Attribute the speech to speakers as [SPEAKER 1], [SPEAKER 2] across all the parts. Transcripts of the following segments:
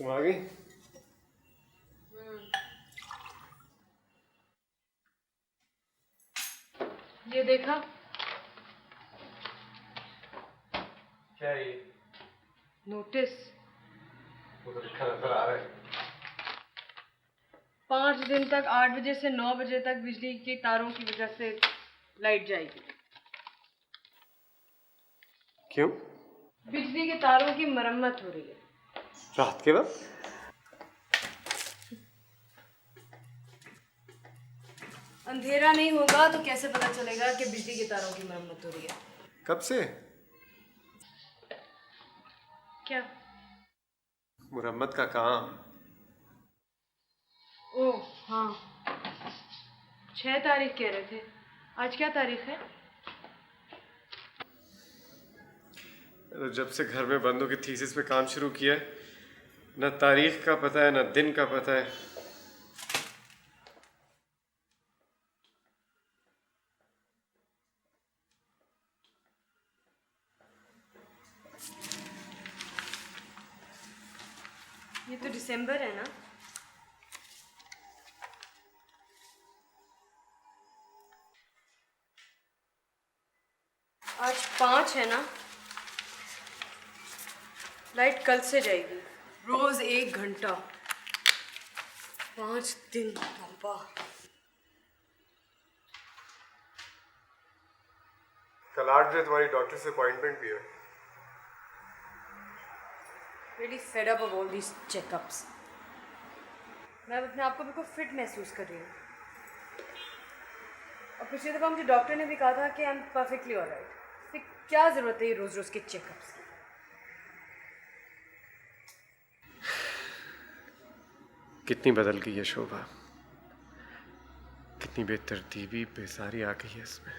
[SPEAKER 1] तुम आ गई?
[SPEAKER 2] ये देखा?
[SPEAKER 1] क्या ये?
[SPEAKER 2] नोटिस।
[SPEAKER 1] वो तो लिखा नजर आ रहा है।
[SPEAKER 2] 5 दिन तक 8 बजे से 9 बजे तक बिजली की तारों की वजह से लाइट जाएगी।
[SPEAKER 1] क्यों?
[SPEAKER 2] बिजली के तारों की मरम्मत हो रही है।
[SPEAKER 1] रात के वक्त?
[SPEAKER 2] अंधेरा नहीं होगा तो कैसे पता चलेगा कि बिजली के तारों की मरम्मत हो रही है?
[SPEAKER 1] कब से?
[SPEAKER 2] क्या?
[SPEAKER 1] मुरम्मत का काम।
[SPEAKER 2] ओह हाँ, 6 तारीख कह रहे थे। आज क्या तारीख है?
[SPEAKER 1] जब से घर में बंदों की थीसिस पे काम शुरू किया है, न तारीख का पता है न दिन का पता है।
[SPEAKER 2] ये तो दिसंबर है ना? आज 5 है ना? लाइट कल से जाएगी, रोज 1 घंटा, 5 दिन। तौबा।
[SPEAKER 1] कल 8 बजे तुम्हारी डॉक्टर से अपॉइंटमेंट भी है।
[SPEAKER 2] Really fed up of all these checkups. मैं अपने आप को बिल्कुल फिट महसूस कर रही हूँ। और पिछली दफ़ा मुझे डॉक्टर ने भी कहा था कि आई एम परफेक्टली ऑलराइट। फिर क्या ज़रूरत है ये रोज़ रोज़ के चेकअप्स की?
[SPEAKER 1] कितनी बदल गई है शोभा, कितनी बेतरतीबी बेजारी आ गई है इसमें।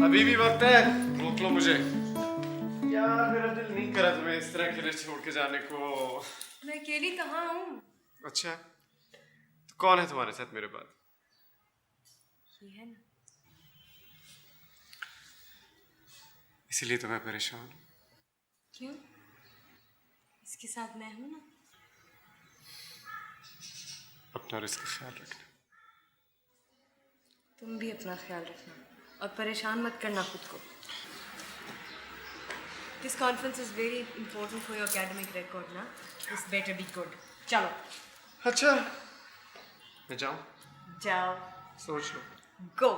[SPEAKER 1] अभी भी वक्त है, रोक लो मुझे। यार मेरा दिल नहीं करा तुम्हें इस तरह अकेले छोड़ के जाने को।
[SPEAKER 2] मैं अकेली कहाँ हूँ?
[SPEAKER 1] अच्छा, तो कौन है तुम्हारे साथ मेरे बाद?
[SPEAKER 2] ये है ना।
[SPEAKER 1] इसीलिए तो मैं परेशान हूँ।
[SPEAKER 2] क्यों? इसके साथ मैं हूँ ना।
[SPEAKER 1] अपना और इसका ख्याल रखना।
[SPEAKER 2] तुम भी अपना ख्याल रखना और परेशान मत करना खुद को। This conference is very important for your academic record, ना? This better be good. चलो।
[SPEAKER 1] अच्छा, मैं जाऊँ?
[SPEAKER 2] जाओ।
[SPEAKER 1] सोच लो।
[SPEAKER 2] Go.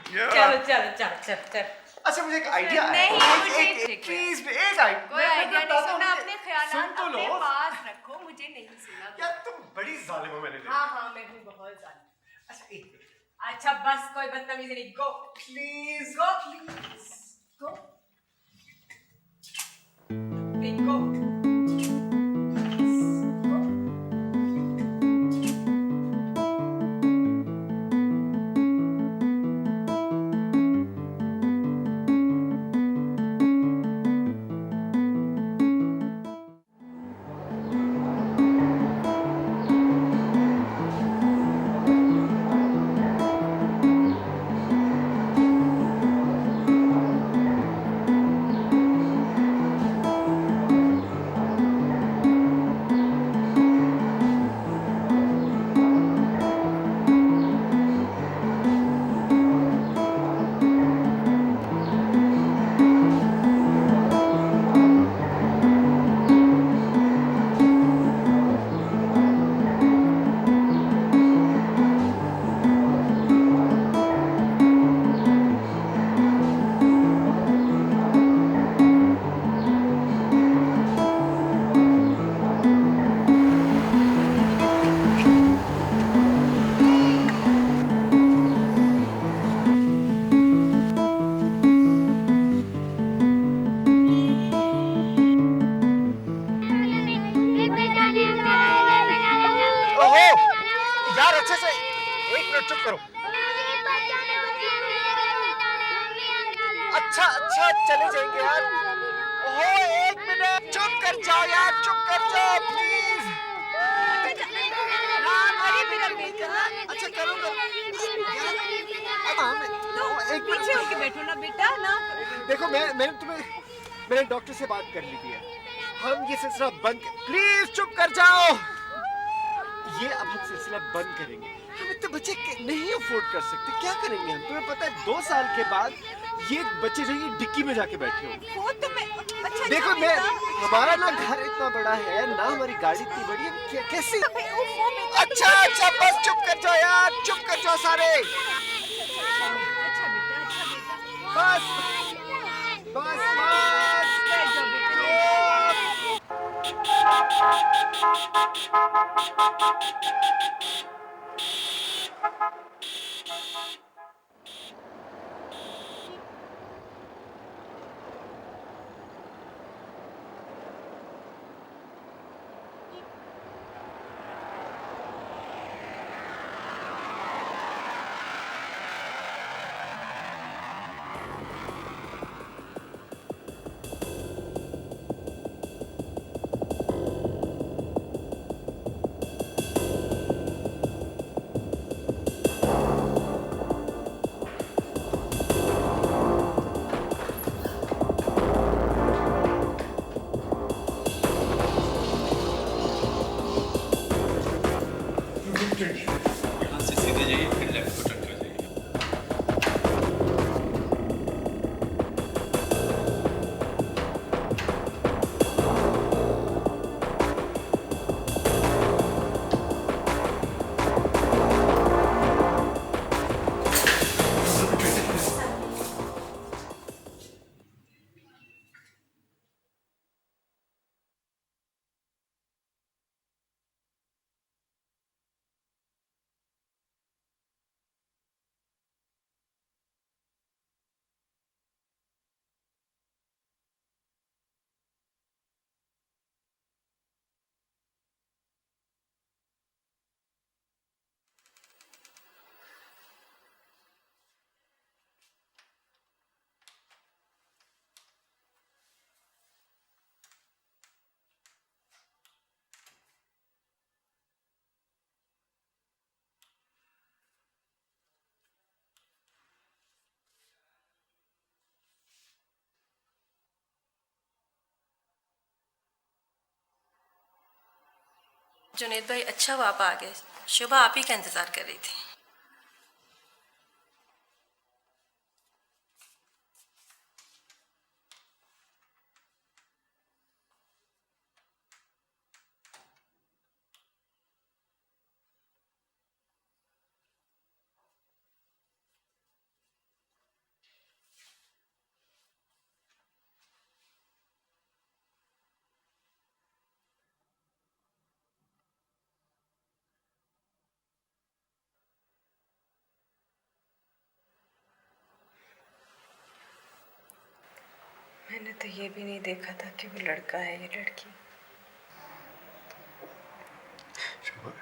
[SPEAKER 2] चलो चलो चलो चलो चलो।
[SPEAKER 1] अच्छा मुझे एक आइडिया
[SPEAKER 2] नहीं, मुझे
[SPEAKER 1] प्लीज एक आइडिया।
[SPEAKER 2] कोई आइडिया नहीं सुनना, अपने
[SPEAKER 1] सुन
[SPEAKER 2] ख्यालात
[SPEAKER 1] तो लो।
[SPEAKER 2] अपने पास रखो, मुझे नहीं सुना।
[SPEAKER 1] यार तुम बड़ी जालिम हो, मैंने देखा।
[SPEAKER 2] हाँ हाँ, मैं हूँ बहुत जालिम।
[SPEAKER 1] अच्छा एक मिनट।
[SPEAKER 2] अच्छा बस, कोई बदतमीजी नहीं। Go
[SPEAKER 1] please
[SPEAKER 2] go please go please go.
[SPEAKER 3] यार अच्छे से, एक मिनट चुप करो। अच्छा अच्छा चले जाएंगे यार। ओहो एक मिनट, चुप कर जाओ यार, चुप कर जाओ प्लीज।
[SPEAKER 2] अरे मेरा बेटा,
[SPEAKER 3] अच्छा करो करो एक मिनट।
[SPEAKER 2] पीछे होके बैठो ना बेटा ना।
[SPEAKER 3] देखो मैंने डॉक्टर से बात कर ली थी है। हम ये सिलसिला बंद प्लीज चुप कर जाओ। ये अब हम सिलसिला बंद करेंगे। हम इतने बच्चे नहीं अफोर्ड कर सकते, क्या करेंगे हम? तुम्हें पता है 2 साल के बाद ये बच्चे जो ये डिक्की में जाके बैठे हो।
[SPEAKER 2] वो तो मैं अच्छा
[SPEAKER 3] देखो मैं, हमारा ना घर इतना बड़ा है ना, हमारी गाड़ी इतनी बड़ी है, कैसी? अच्छा अच्छा बस चुप कर जाओ यार, चुप कर जाओ सारे।
[SPEAKER 2] अच्छा बेटा, अच्छा बेटा।
[SPEAKER 3] बस बस बस
[SPEAKER 2] बैठ जाओ बेटा,
[SPEAKER 1] यहाँ से सीधे जाइए, फिर लेफ्ट को टर्न कर जाइए।
[SPEAKER 4] जुनेद भाई अच्छा हुआ आप आ गए। शुभा आप ही का इंतजार कर रही थी।
[SPEAKER 2] मैंने तो ये भी नहीं देखा था कि वो लड़का है ये लड़की।
[SPEAKER 1] शुभ,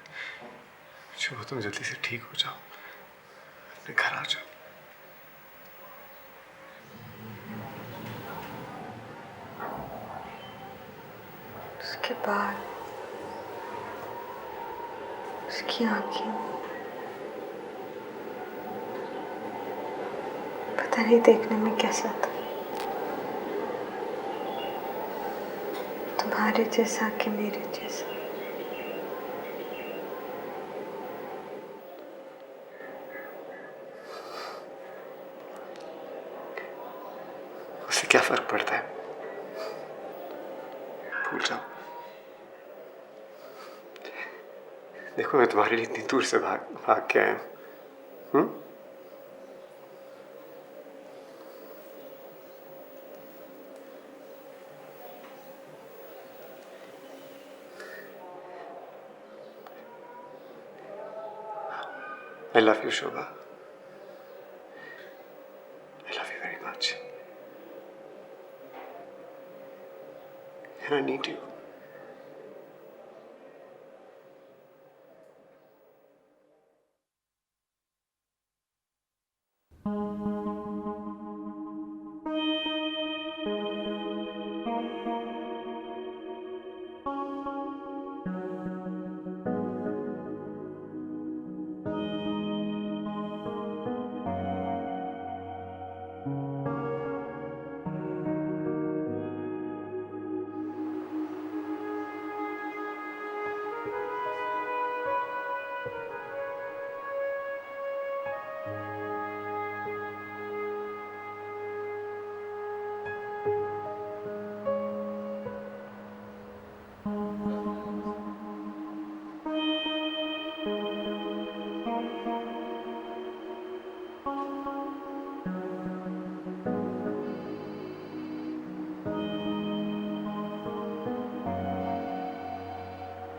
[SPEAKER 1] शुभ तुम जल्दी से ठीक हो जाओ, अपने घर आ जाओ।
[SPEAKER 2] उसके बाद उसकी आंखें पता नहीं देखने में कैसा था, तुम्हारे जैसा कि मेरे जैसा।
[SPEAKER 1] उससे क्या फर्क पड़ता है, भूल जाओ। देखो मैं तुम्हारे लिए इतनी दूर से भाग के आया हूँ। I love you, Shobha. I love you very much. And I need you.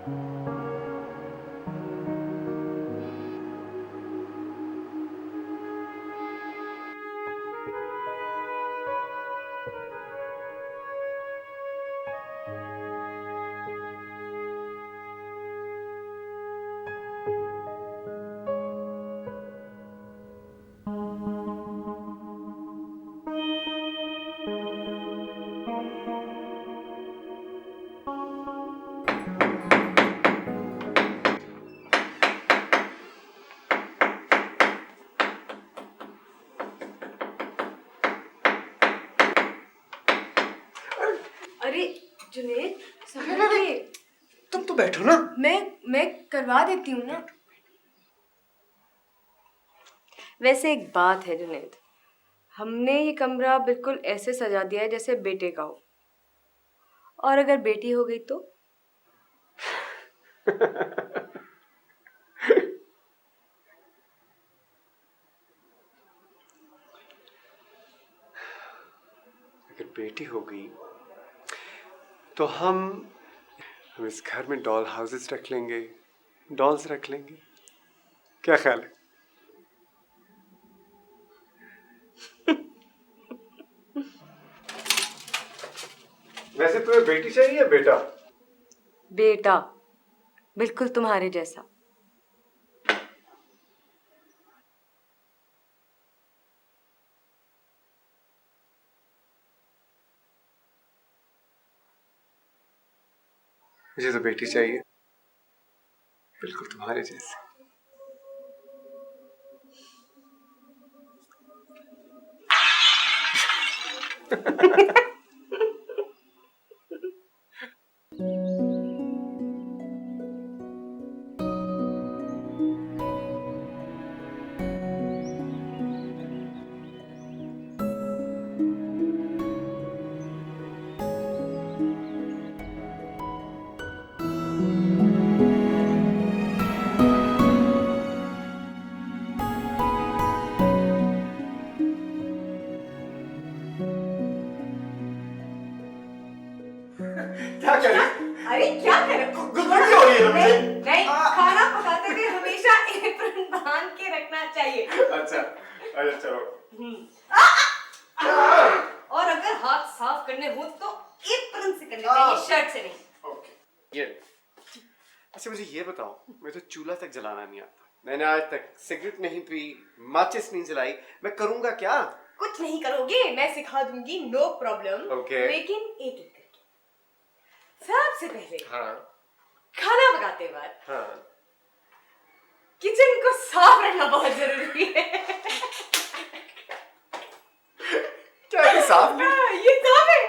[SPEAKER 2] अरे जुनेद, संभल के।
[SPEAKER 3] तुम तो बैठो ना।
[SPEAKER 2] मैं करवा देती हूँ ना। वैसे एक बात है जुनेद, हमने ये कमरा बिल्कुल ऐसे सजा दिया है जैसे बेटे का हो, और अगर बेटी हो गई तो?
[SPEAKER 3] अगर बेटी हो गई तो हम इस घर में डॉल हाउसेस रख लेंगे, डॉल्स रख लेंगे। क्या ख्याल है? वैसे तुम्हें बेटी चाहिए या बेटा?
[SPEAKER 2] बेटा, बिल्कुल तुम्हारे जैसा।
[SPEAKER 3] मुझे तो बेटी चाहिए, बिल्कुल तुम्हारे जैसे। क्या कर रही?
[SPEAKER 2] अरे क्या कर रहे हो?
[SPEAKER 3] गुदगुदी हो रही है मुझे।
[SPEAKER 2] नहीं, खाना पकाते हुए हमेशा एप्रन बांध के रखना चाहिए।
[SPEAKER 3] अच्छा चलो।
[SPEAKER 2] और अगर हाथ साफ करने हो तो एप्रन से करने चाहिए, शर्ट से नहीं।
[SPEAKER 3] ओके। ये अच्छा, मुझे ये बताओ, मैं तो चूल्हा तक जलाना नहीं आता, मैंने आज तक सिगरेट नहीं पी, माचिस नहीं जलाई, मैं करूंगा क्या?
[SPEAKER 2] कुछ नहीं करोगे, मैं सिखा दूंगी, नो प्रॉब्लम।
[SPEAKER 3] Okay.
[SPEAKER 2] लेकिन एक एक करके। सबसे पहले
[SPEAKER 3] हाँ
[SPEAKER 2] खाना पकाते वक्त
[SPEAKER 3] हाँ।
[SPEAKER 2] किचन को साफ रखना बहुत जरूरी है।
[SPEAKER 3] क्या ये साफ नहीं?
[SPEAKER 2] ये साफ है।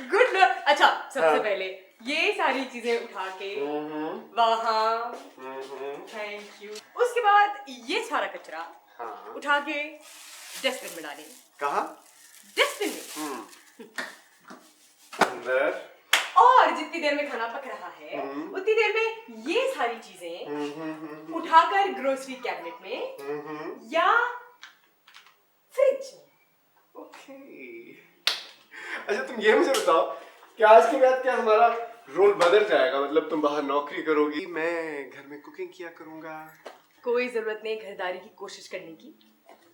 [SPEAKER 2] Good luck. अच्छा, सबसे
[SPEAKER 3] हाँ।
[SPEAKER 2] पहले ये सारी चीजें उठा के वहाँ, थैंक यू। उसके बाद ये सारा कचरा
[SPEAKER 3] हाँ।
[SPEAKER 2] उठा के डस्टबिन में डालें।
[SPEAKER 3] कहाँ?
[SPEAKER 2] डस्टबिन में।
[SPEAKER 3] अंदर।
[SPEAKER 2] और जितनी देर में खाना पक रहा है उतनी देर में ये सारी चीजें उठाकर ग्रोसरी कैबिनेट में या फ्रिज में।
[SPEAKER 3] ओके। अच्छा, तुम ये मुझे बताओ कि आज के बाद क्या हमारा रोल बदल जाएगा? मतलब तुम बाहर नौकरी करोगी, मैं घर में कुकिंग किया करूंगा।
[SPEAKER 2] कोई जरूरत नहीं खरीदारी की कोशिश करने की,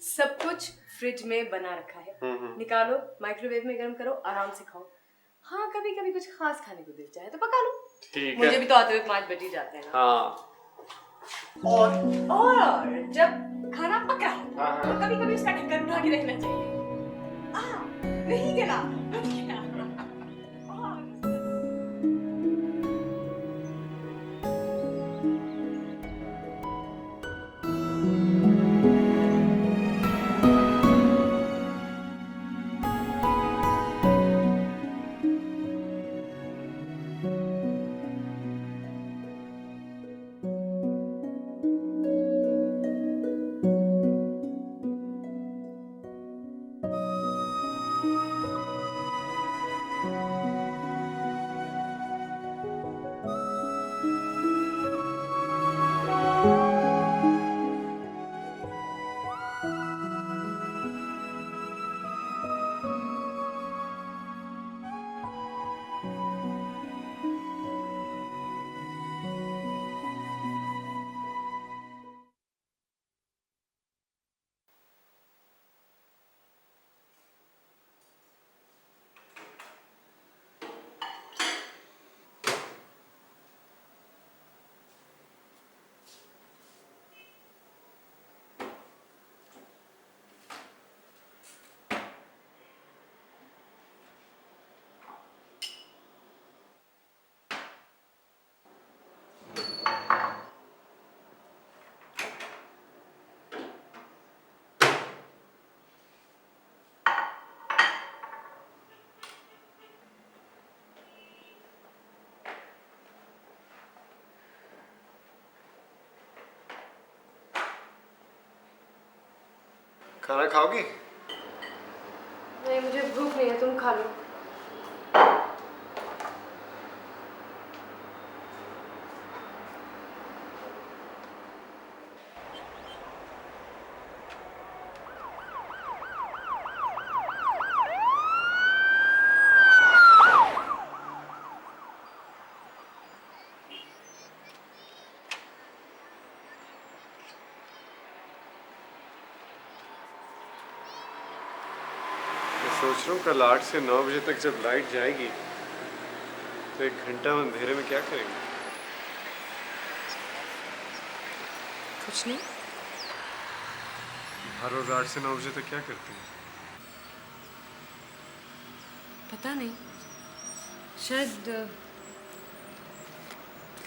[SPEAKER 2] सब कुछ फ्रिज में बना रखा है। निकालो, माइक्रोवेव में गर्म करो, आराम से खाओ। हाँ, कभी कभी कुछ खास खाने को दिल चाहे तो पका लो।
[SPEAKER 3] ठीक है।
[SPEAKER 2] मुझे भी तो आते हुए 5 बज ही जाते हैं ना।
[SPEAKER 3] हाँ।
[SPEAKER 2] और जब खाना पक रहा हो
[SPEAKER 3] हाँ।
[SPEAKER 2] तो कभी कभी उसका ढक्कन उठा के रखना चाहिए। नहीं जला, बच गया।
[SPEAKER 1] खाना खाओगी?
[SPEAKER 2] नहीं, मुझे भूख नहीं है, तुम खा लो।
[SPEAKER 1] मैं सोच रहा हूँ कल 8 से 9 बजे तक जब लाइट जाएगी तो 1 घंटा हम अंधेरे में क्या करेंगे?
[SPEAKER 2] कुछ नहीं।
[SPEAKER 1] हर रोज 8 से 9 बजे तक क्या करते हैं?
[SPEAKER 2] पता नहीं, शायद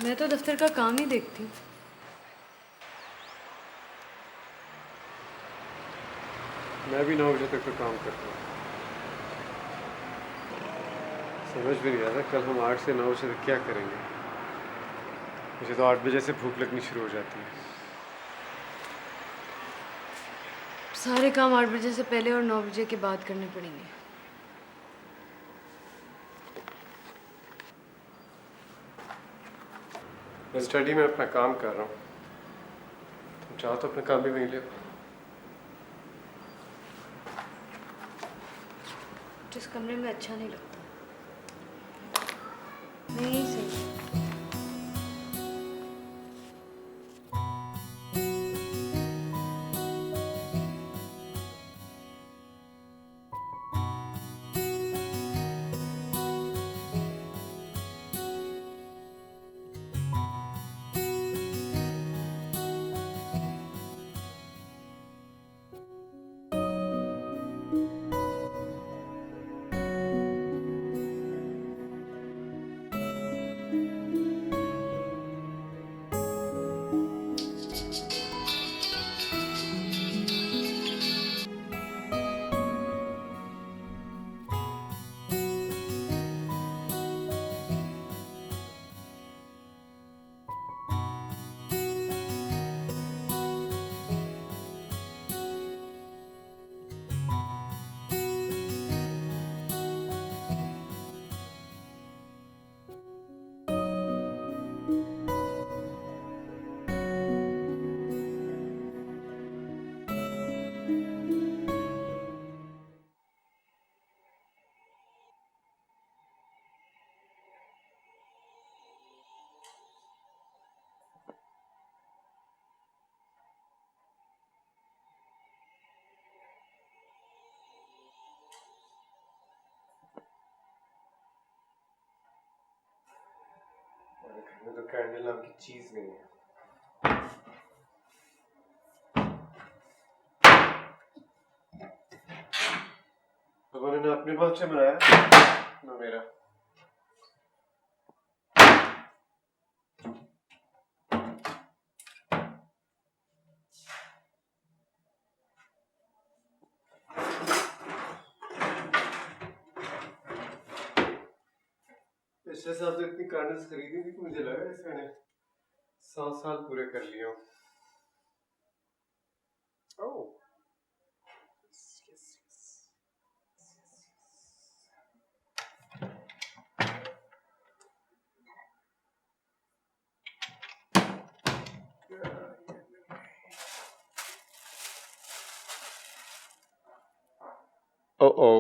[SPEAKER 2] मैं तो दफ्तर का काम ही देखती।
[SPEAKER 1] मैं भी 9 बजे तक तो काम करता हूँ। समझ भी नहीं आता कल हम 8 से 9 बजे तक क्या करेंगे। मुझे तो 8 बजे से भूख लगनी शुरू हो जाती है।
[SPEAKER 2] सारे काम 8 बजे से पहले और 9 बजे के बाद करने पड़ेंगे।
[SPEAKER 1] मैं स्टडी में अपना काम कर रहा हूँ, तुम चाहो तो अपना काम भी वहीं ले आओ।
[SPEAKER 2] जिस कमरे में अच्छा नहीं लगता, नहीं सही।
[SPEAKER 1] हमारे घर में तो कैंडल नाम की चीज नहीं है। भगवान ने अपने बहुत से बनाया ना मेरा। पिछले साल तो इतनी कैंडल्स खरीदी थी कि मुझे लगा इस मैंने 100 साल पूरे कर लिए हो। ओह, ओ ओ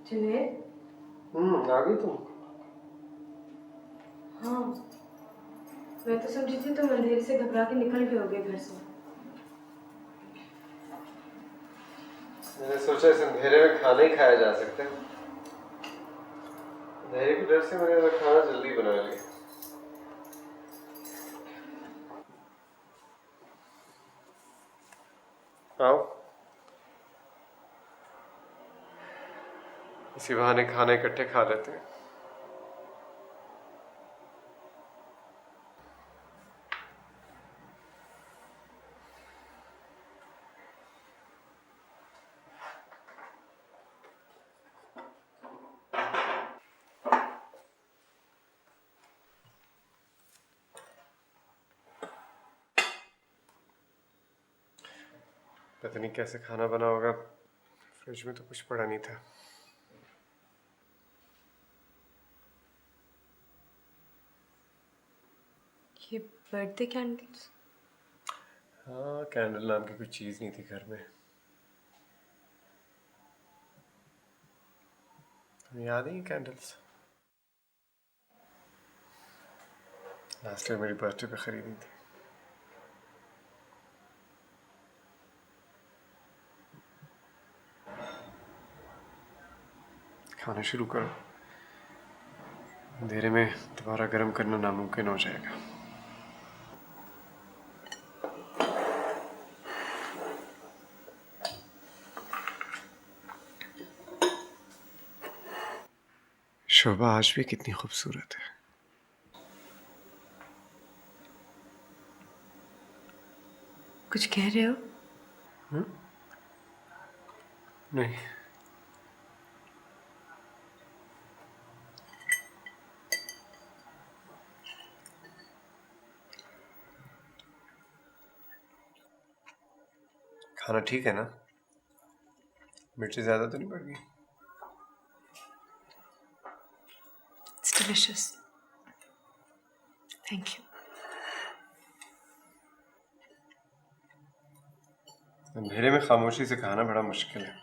[SPEAKER 2] जुनैद।
[SPEAKER 1] आ गई तुम?
[SPEAKER 2] हाँ, मैं तो समझी थी तुम अंधेरे से घबरा के निकल गए होगे घर से।
[SPEAKER 1] मैंने सोचा इस अंधेरे में खाना ही खाया जा सकता है। अंधेरे के डर से मैंने तो खाना जल्दी बना लिया। आओ, इसी बहाने खाना इकट्ठे खा लेते हैं। पता नहीं कैसे खाना बना होगा, फ्रिज में तो कुछ पड़ा नहीं था।
[SPEAKER 2] ये बर्थडे कैंडल्स?
[SPEAKER 1] हाँ, कैंडल नाम की कुछ चीज़ नहीं थी घर में। तुम्हें याद है ये कैंडल्स? लास्ट ईयर मेरी बर्थडे पे खरीदी थी। खाना शुरू करो, अंधेरे में दोबारा गर्म करना नामुमकिन हो जाएगा। शोभा आज भी कितनी खूबसूरत है।
[SPEAKER 2] कुछ कह रहे हो?
[SPEAKER 1] नहीं, खाना ठीक है ना? मिर्ची ज्यादा तो नहीं पड़ गई?
[SPEAKER 2] It's delicious. Thank you.
[SPEAKER 1] अंधेरे में खामोशी से खाना बड़ा मुश्किल है।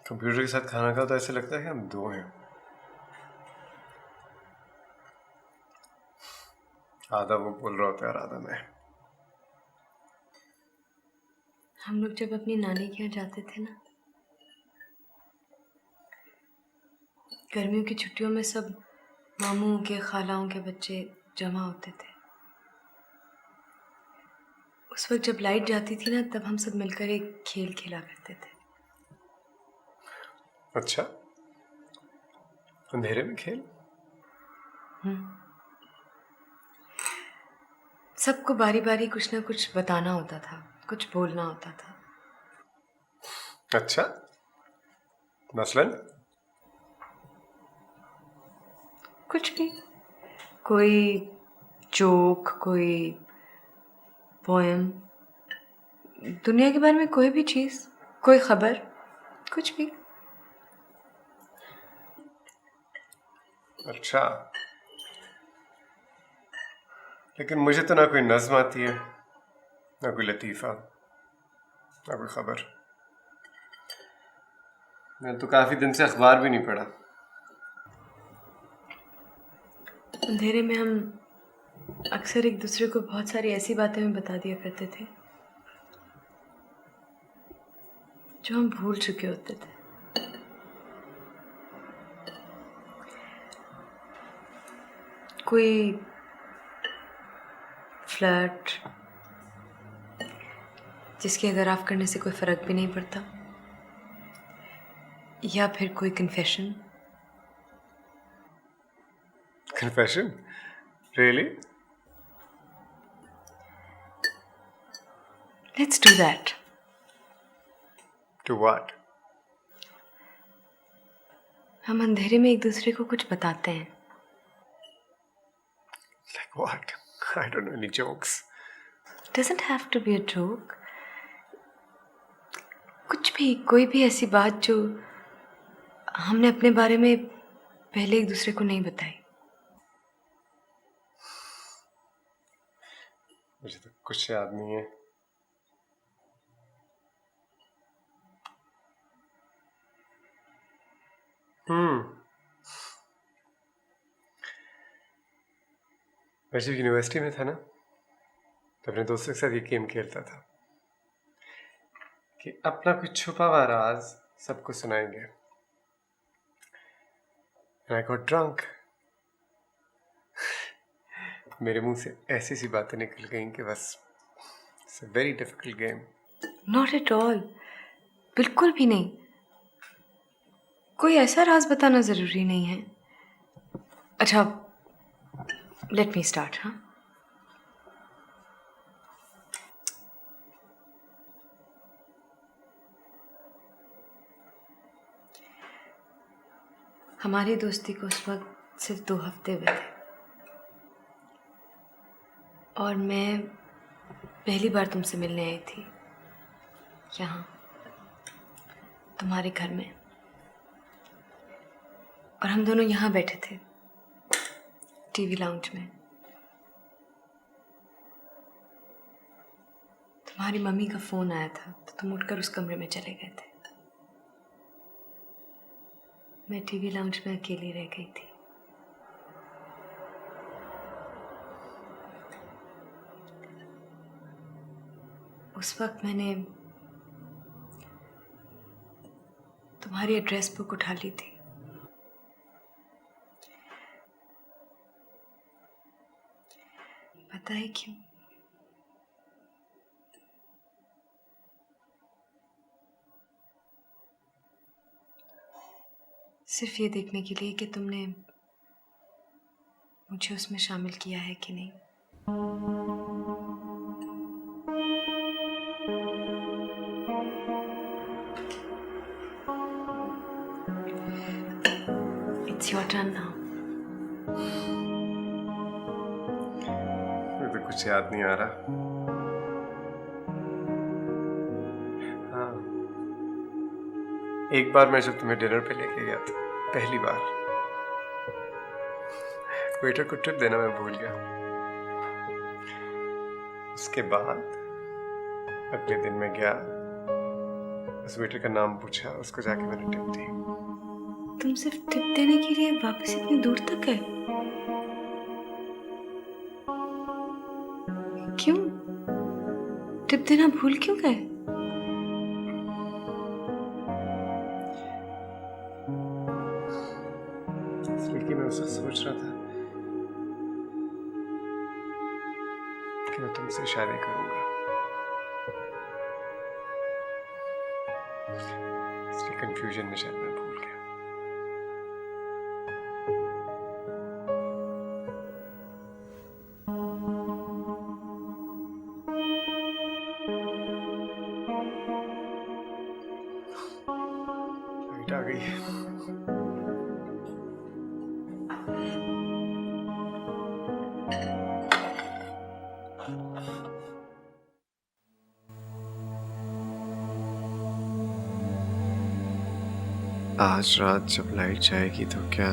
[SPEAKER 1] कंप्यूटर के साथ खाना खाओ तो ऐसे लगता है कि हम दो हैं। आधा वो बोल रहा होता है और आधा मैं।
[SPEAKER 2] हम लोग जब अपनी नानी के यहाँ जाते थे ना, गर्मियों की छुट्टियों में सब मामू के खालाओं के बच्चे जमा होते थे। उस वक्त जब लाइट जाती थी ना, तब हम सब मिलकर एक खेल खेला करते थे।
[SPEAKER 1] अच्छा, अंधेरे में खेल?
[SPEAKER 2] सबको बारी बारी कुछ ना कुछ बताना होता था, कुछ बोलना होता था।
[SPEAKER 1] अच्छा, मसलन?
[SPEAKER 2] कुछ भी, कोई जोक, कोई पोएम, दुनिया के बारे में कोई भी चीज, कोई खबर, कुछ भी।
[SPEAKER 1] अच्छा, लेकिन मुझे तो ना कोई नज्म आती है, ना कोई लतीफ़ा, ना कोई खबर। मैंने तो काफ़ी दिन से अखबार भी नहीं पढ़ा।
[SPEAKER 2] अंधेरे में हम अक्सर एक दूसरे को बहुत सारी ऐसी बातें में बता दिया करते थे जो हम भूल चुके होते थे। कोई फ्लर्ट जिसके अगर आप करने से कोई फर्क भी नहीं पड़ता, या फिर कोई confession.
[SPEAKER 1] Confession? Really?
[SPEAKER 2] Let's do that.
[SPEAKER 1] To what?
[SPEAKER 2] हम अंधेरे में एक दूसरे को कुछ बताते हैं।
[SPEAKER 1] Like what? I don't know any jokes.
[SPEAKER 2] It doesn't have to be a joke. कुछ भी, कोई भी ऐसी बात जो हमने अपने बारे में पहले एक दूसरे को नहीं बताई।
[SPEAKER 1] मुझे तो कुछ याद नहीं है। मैं जब यूनिवर्सिटी में था ना, तो अपने दोस्तों के साथ ये गेम खेलता था कि अपना कुछ छुपा हुआ राज सबको सुनाएंगे। And I got drunk. मेरे मुंह से ऐसी सी बातें निकल गईं कि बस it's a very difficult game.
[SPEAKER 2] Not at all. बिल्कुल भी नहीं। कोई ऐसा राज बताना जरूरी नहीं है। अच्छा, लेट मी स्टार्ट। हाँ, हमारी दोस्ती को उस वक्त सिर्फ 2 हफ्ते हुए थे। और मैं पहली बार तुमसे मिलने आई थी यहाँ तुम्हारे घर में, और हम दोनों यहाँ बैठे थे टीवी लाउंज में। तुम्हारी मम्मी का फ़ोन आया था तो तुम उठकर उस कमरे में चले गए थे। मैं टीवी लाउंज में अकेली रह गई थी। उस वक्त मैंने तुम्हारी एड्रेस बुक उठा ली थी। पता है क्यों? सिर्फ ये देखने के लिए कि तुमने मुझे उसमें शामिल किया है कि नहीं। It's your turn now.
[SPEAKER 1] मुझे तो कुछ याद नहीं आ रहा। हाँ, एक बार मैं जब तुम्हें डिनर पे लेके गया था, पहली बार, वेटर को टिप देना मैं भूल गया। उसके बाद अगले दिन मैं गया, उस वेटर का नाम पूछा, उसको जाके मैंने टिप दी।
[SPEAKER 2] तुम सिर्फ टिप देने के लिए वापस इतनी दूर तक गए? क्यों? टिप देना भूल क्यों गए?
[SPEAKER 1] इसलिए कि मैं उस वक्त सोच रहा था कि मैं तुमसे शादी करूंगा, इसलिए कंफ्यूजन में शायद मैं भूल गया। लाइट आ गई है। आज रात जब लाइट जाएगी तो क्या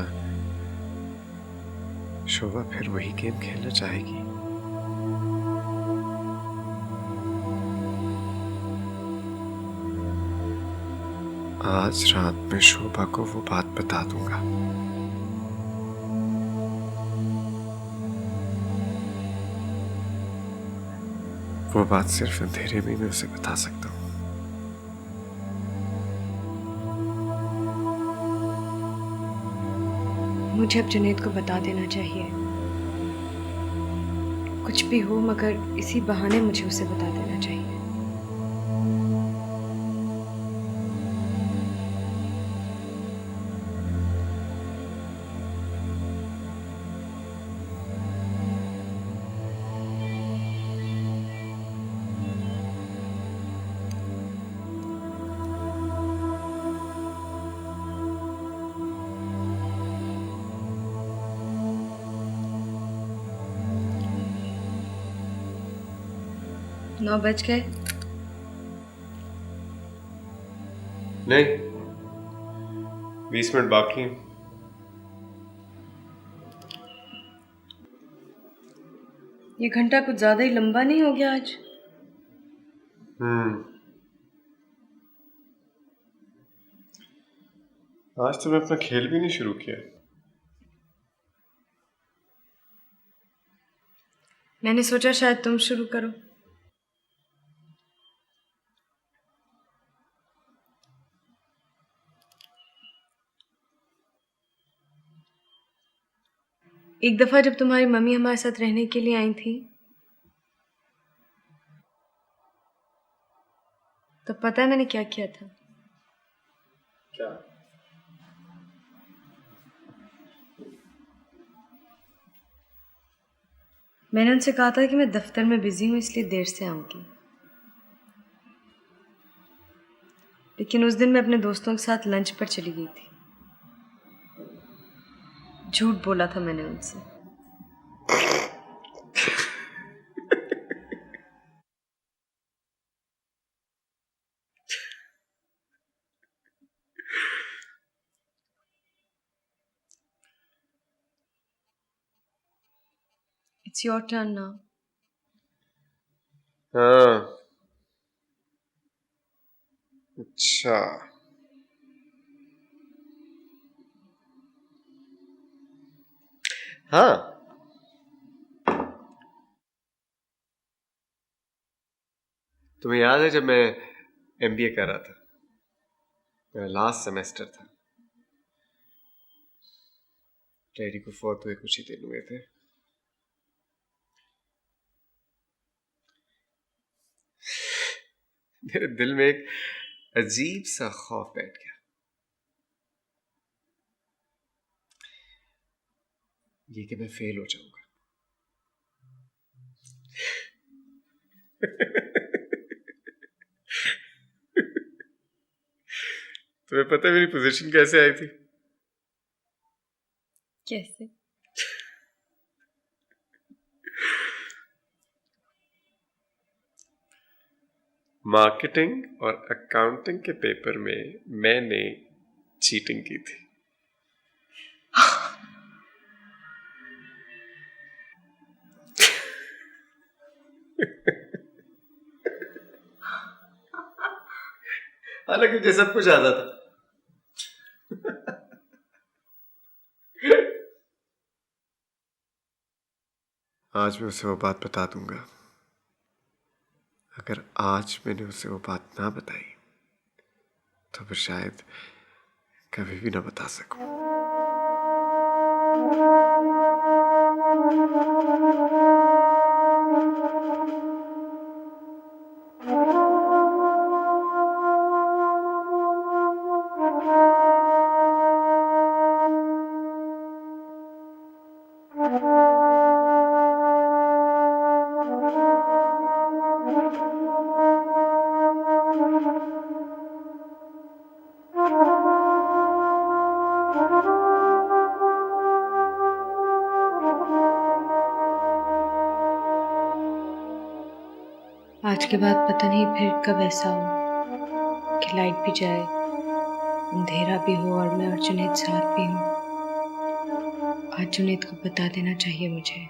[SPEAKER 1] शोभा फिर वही गेम खेलना चाहेगी? आज रात में शोभा को वो बात बता दूंगा। वो बात सिर्फ अंधेरे में मैं उसे बता सकता हूँ।
[SPEAKER 2] मुझे अब जुनैद को बता देना चाहिए। कुछ भी हो मगर इसी बहाने मुझे उसे बता देना चाहिए। नौ बज गए?
[SPEAKER 1] नहीं, 20 मिनट बाकी हैं।
[SPEAKER 2] ये घंटा कुछ ज्यादा ही लंबा नहीं हो गया आज?
[SPEAKER 1] आज तुमने अपना खेल भी नहीं शुरू किया।
[SPEAKER 2] मैंने सोचा शायद तुम शुरू करो। एक दफा जब तुम्हारी मम्मी हमारे साथ रहने के लिए आई थी तो पता है मैंने क्या किया था?
[SPEAKER 1] क्या?
[SPEAKER 2] मैंने उनसे कहा था कि मैं दफ्तर में बिजी हूं इसलिए देर से आऊंगी, लेकिन उस दिन मैं अपने दोस्तों के साथ लंच पर चली गई थी। झूठ बोला था मैंने उनसे। It's your turn now.
[SPEAKER 1] हाँ, अच्छा। हाँ, तुम्हें याद है जब मैं एमबीए कर रहा था, मेरा लास्ट सेमेस्टर था, डैडी को फौत हुए कुछ ही दिन हुए थे। मेरे दिल में एक अजीब सा खौफ बैठ गया। ये कि मैं फेल हो जाऊंगा। तुम्हें पता है मेरी पोजीशन कैसे आई थी?
[SPEAKER 2] कैसे?
[SPEAKER 1] मार्केटिंग और अकाउंटिंग के पेपर में मैंने चीटिंग की थी। हालांकि मुझे सब कुछ आता था। आज मैं उसे वो बात बता दूंगा। अगर आज मैंने उसे वो बात ना बताई तो फिर शायद कभी भी ना बता सकूं।
[SPEAKER 2] आज के बाद पता नहीं फिर कब ऐसा हो कि लाइट भी जाए, अंधेरा भी हो और मैं और जुनैद साथ भी हूँ। आज जुनैद को बता देना चाहिए मुझे।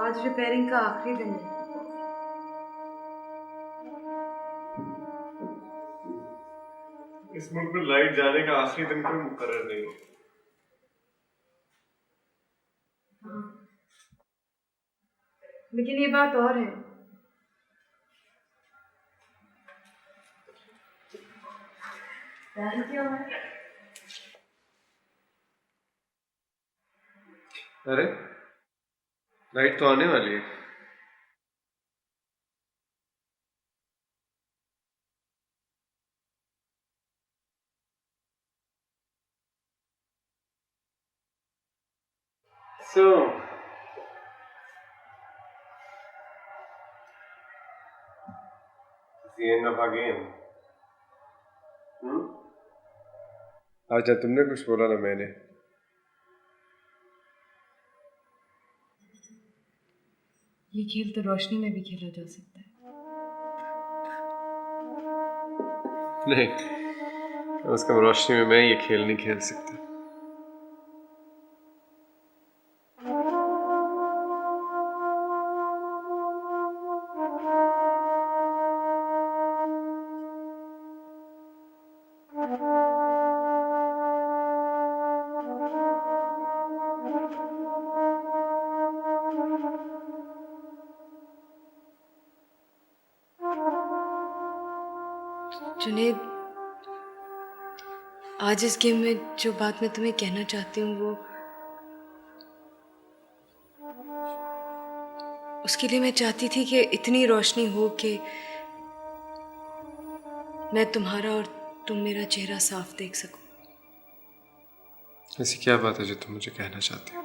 [SPEAKER 2] आज रिपेयरिंग का आखिरी दिन है।
[SPEAKER 1] इस मुल्क में लाइट जाने का आखिरी दिन कोई मुकर्रर नहीं है।
[SPEAKER 2] लेकिन ये बात और है, क्यों है?
[SPEAKER 1] अरे लाइट तो आने वाली है। So, it's the end of our game. अच्छा तुमने कुछ बोला ना मैंने।
[SPEAKER 2] ये खेल तो रोशनी में भी खेला जा सकता है।
[SPEAKER 1] नहीं, कम से कम रोशनी में मैं ये खेल नहीं खेल सकता।
[SPEAKER 2] जुनैद, आज इस गेम में जो बात मैं तुम्हें कहना चाहती हूँ वो उसके लिए मैं चाहती थी कि इतनी रोशनी हो कि मैं तुम्हारा और तुम मेरा चेहरा साफ देख सको।
[SPEAKER 1] ऐसी क्या बात है जो तुम मुझे कहना चाहती हो?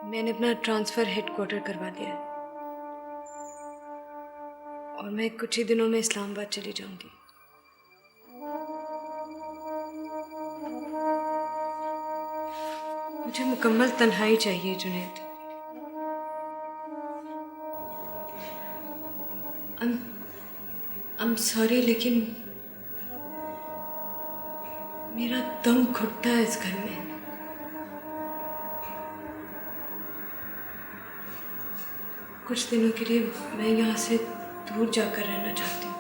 [SPEAKER 2] मैंने अपना ट्रांसफ़र हेडक्वार्टर करवा दिया है और मैं कुछ ही दिनों में इस्लामाबाद चली जाऊंगी। मुझे मुकम्मल तन्हाई चाहिए जुनैद। I'm sorry, लेकिन मेरा दम घुटता है इस घर में। कुछ दिनों के लिए मैं यहाँ से दूर जाकर रहना चाहती हूँ।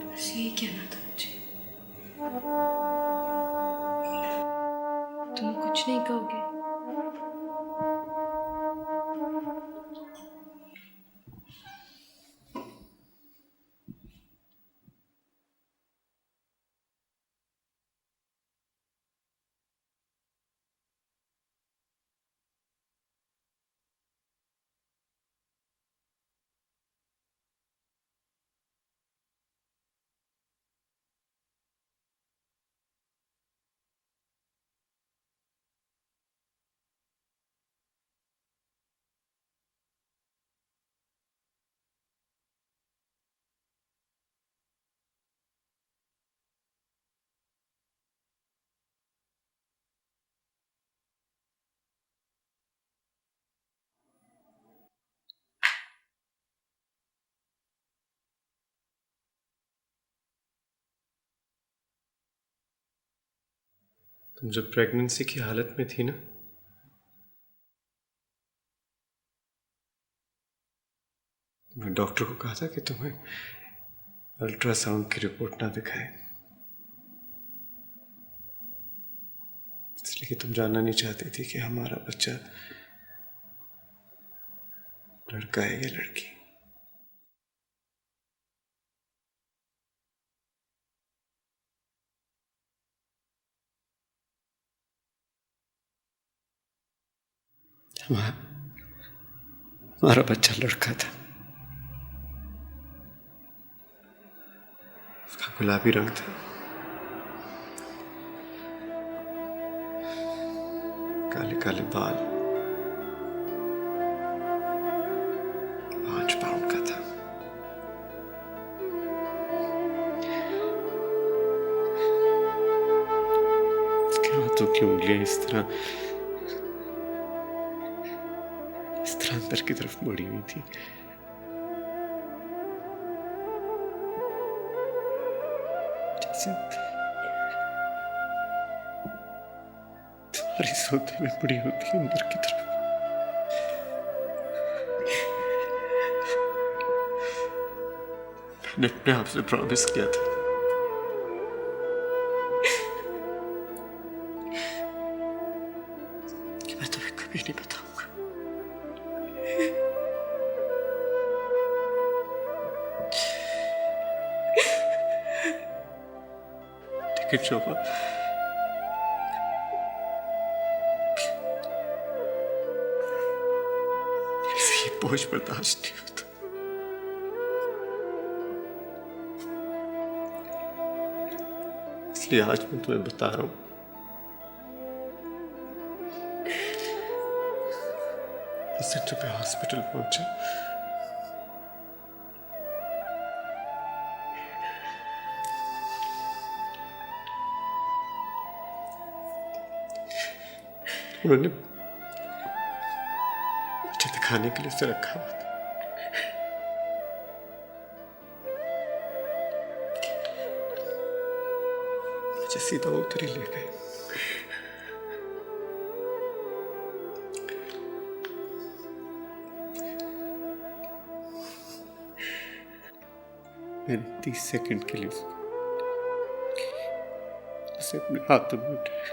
[SPEAKER 2] बस यही कहना था मुझे। तुम कुछ नहीं कहोगे?
[SPEAKER 1] तुम जब प्रेगनेंसी की हालत में थी ना, मैं डॉक्टर को कहा था कि तुम्हें अल्ट्रासाउंड की रिपोर्ट ना दिखाए, इसलिए कि तुम जानना नहीं चाहती थी कि हमारा बच्चा लड़का है या लड़की। हमारा बच्चा लड़का था। उसका गुलाबी रंग था, काले काले बाल, 5 पाउंड का था। उसके हाथों की उंगलियां इस तरह अंदर की तरफ मुड़ी हुई थी, जैसे तुम्हारी सोते में मुड़ी होती है अंदर की तरफ। मैंने अपने आप से प्रॉमिस किया था कि मैं तुम्हें कभी नहीं बताऊंगा। लेकिन शोभा, ये बोझ बर्दाश्त नहीं होता। इसलिए आज मैं तुम्हें बता रहा हूं। जब मैं हॉस्पिटल पहुंचा, उन्होंने मुझे दिखाने के लिए उसे रखा हुआ था। मुझे सीधा उधर ही ले गए। मैंने 30 सेकंड के लिए उसे अपने हाथों में उठाया।